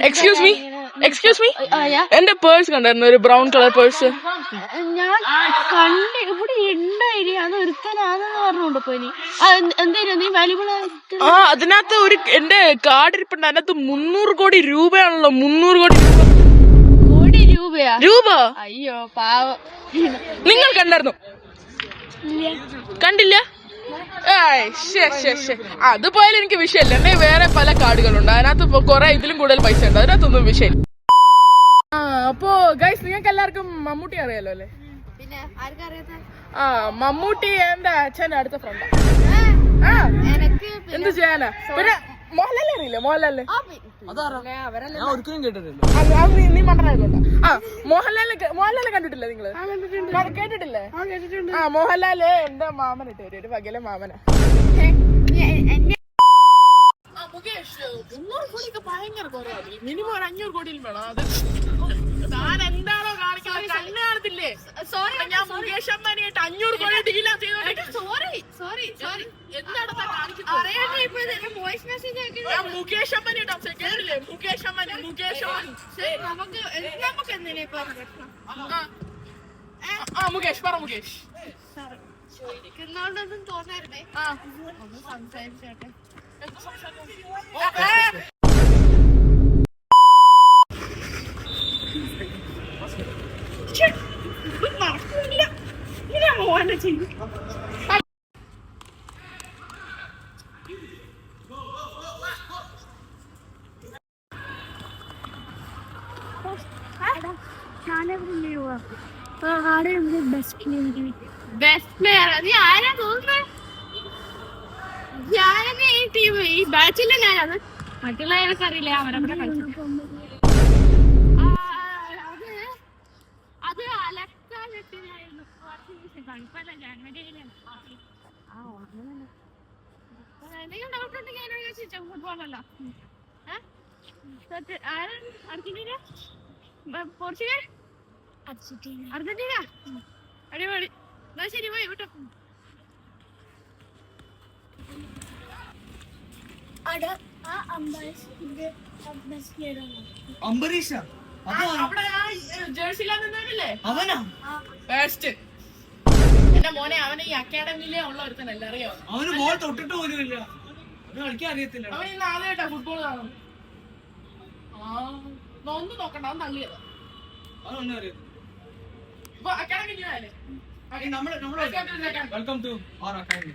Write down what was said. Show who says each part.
Speaker 1: Excuse me എന്റെ purse കണ്ടായിരുന്നു, ഒരു ബ്രൗൺ കളർ പേഴ്സ്.
Speaker 2: ഞാൻ കണ്ട് ഇവിടെ ഉണ്ടായിരുന്നു, ഒരുത്തനാണെന്ന് പറഞ്ഞോണ്ട് പോയി. എന്തായാലും നീ വാല്യൂബിൾ ആയിട്ട്
Speaker 1: അതിനകത്ത് ഒരു എന്റെ കാർഡ് ഇരിപ്പുണ്ട്, അതിനകത്ത് 300 കോടി രൂപയാണല്ലോ. 300 കോടി രൂപ.
Speaker 2: അയ്യോ പാവം.
Speaker 1: നിങ്ങൾ കണ്ടായിരുന്നു? കണ്ടില്ല? അത് പോയാലും എനിക്ക് വിഷയമില്ല. എന്നെ വേറെ പല കാർഡുകളുണ്ട്, അതിനകത്ത് കുറെ ഇതിലും കൂടുതൽ പൈസ ഉണ്ട്, അതിനകത്തൊന്നും വിഷയമില്ല. അപ്പോ ഗൈസ്, നിങ്ങൾക്ക് എല്ലാവർക്കും മമ്മൂട്ടി അറിയാലോ അല്ലേ?
Speaker 2: പിന്നെ ആർക്കും അറിയാത്ത
Speaker 1: മമ്മൂട്ടി എന്റെ അച്ഛന്റെ അടുത്ത ഫ്രണ്ടാ. എന്ത് ചെയ്യാനാ? പിന്നെ മോഹൻലാലിനെ അറിയില്ലേ? മോഹൻലാലിനെ നീ മണ്ടനായതുകൊണ്ടാ. മോഹൻലാലിനെ കണ്ടിട്ടില്ലേ നിങ്ങള്? കേട്ടിട്ടില്ലേ? മോഹൻലാല് എന്റെ മാമനിട്ട് വരും, ഒരു പകലെ മാമന. മുകേഷ് 300 കോടിയൊക്കെ ഭയങ്കര കുറവാണ്. മിനിമം ഒരു 500 കോടിയിൽ വേണം. അത് താൻ എന്താണോ കാണിക്കുന്നത്? കണ്ണ് കാണത്തില്ലേ? ഞാൻ മുകേഷ് അമ്പാനിയായിട്ട് 500 കോടി ഡീലാ ചെയ്തോണ്ട്. എന്താണ് കാണിക്കുന്നത്? മുകേഷ് അമ്പാനിയായിട്ട് കേട്ടില്ലേ? മുകേഷ് അമ്പാനി മുകേഷ് പറ. മുകേഷ്
Speaker 2: ചോദിക്കുന്നോണ്ടൊന്നും തോന്നരുതേ, ഒന്ന് സംസാരിച്ചോട്ടെ. ബെസ്റ്റ് പ്ലെയർ നീ ആരാ തോന്നുന്നത്? ഞാനെന്നെ ഈ ടീം, ഈ ബാച്ചിലെ ഞാനത്. മറ്റുള്ള എനിക്കറിയില്ല, അവരവിടെ കളിച്ചു. അത് അലക്കാനായിരുന്നു. ഇപ്പല്ല ജന്മദിനം. നിങ്ങൾ ഡൗട്ട് ഉണ്ടെങ്കിൽ എന്നോട് ചോദിച്ചാൽ ഫുട്ബോളല്ലോ. Argentina, Portugal, Argentina. അടിപൊളി. എന്നാ ശരി, പോയി വിട്ടോ.
Speaker 3: അംബരീഷ
Speaker 1: എന്റെ മോനെ, അവന് ഈ അക്കാഡമിയിലെ ഉള്ള ഒരുത്തനല്ല, അറിയോ?
Speaker 3: അവന് ബോൾ തൊട്ടിട്ട് പോലും ഇല്ല, കളിക്കാൻ അറിയത്തില്ല.
Speaker 1: അവൻ ഇന്ന് ആദ്യമായിട്ടാ ഫുട്ബോൾ കാണും. ഒന്നും നോക്കണ്ട, അവൻ തള്ളിയതാ.
Speaker 3: അതൊന്നും അറിയത്തില്ല.
Speaker 1: Academy
Speaker 3: welcome to our academy.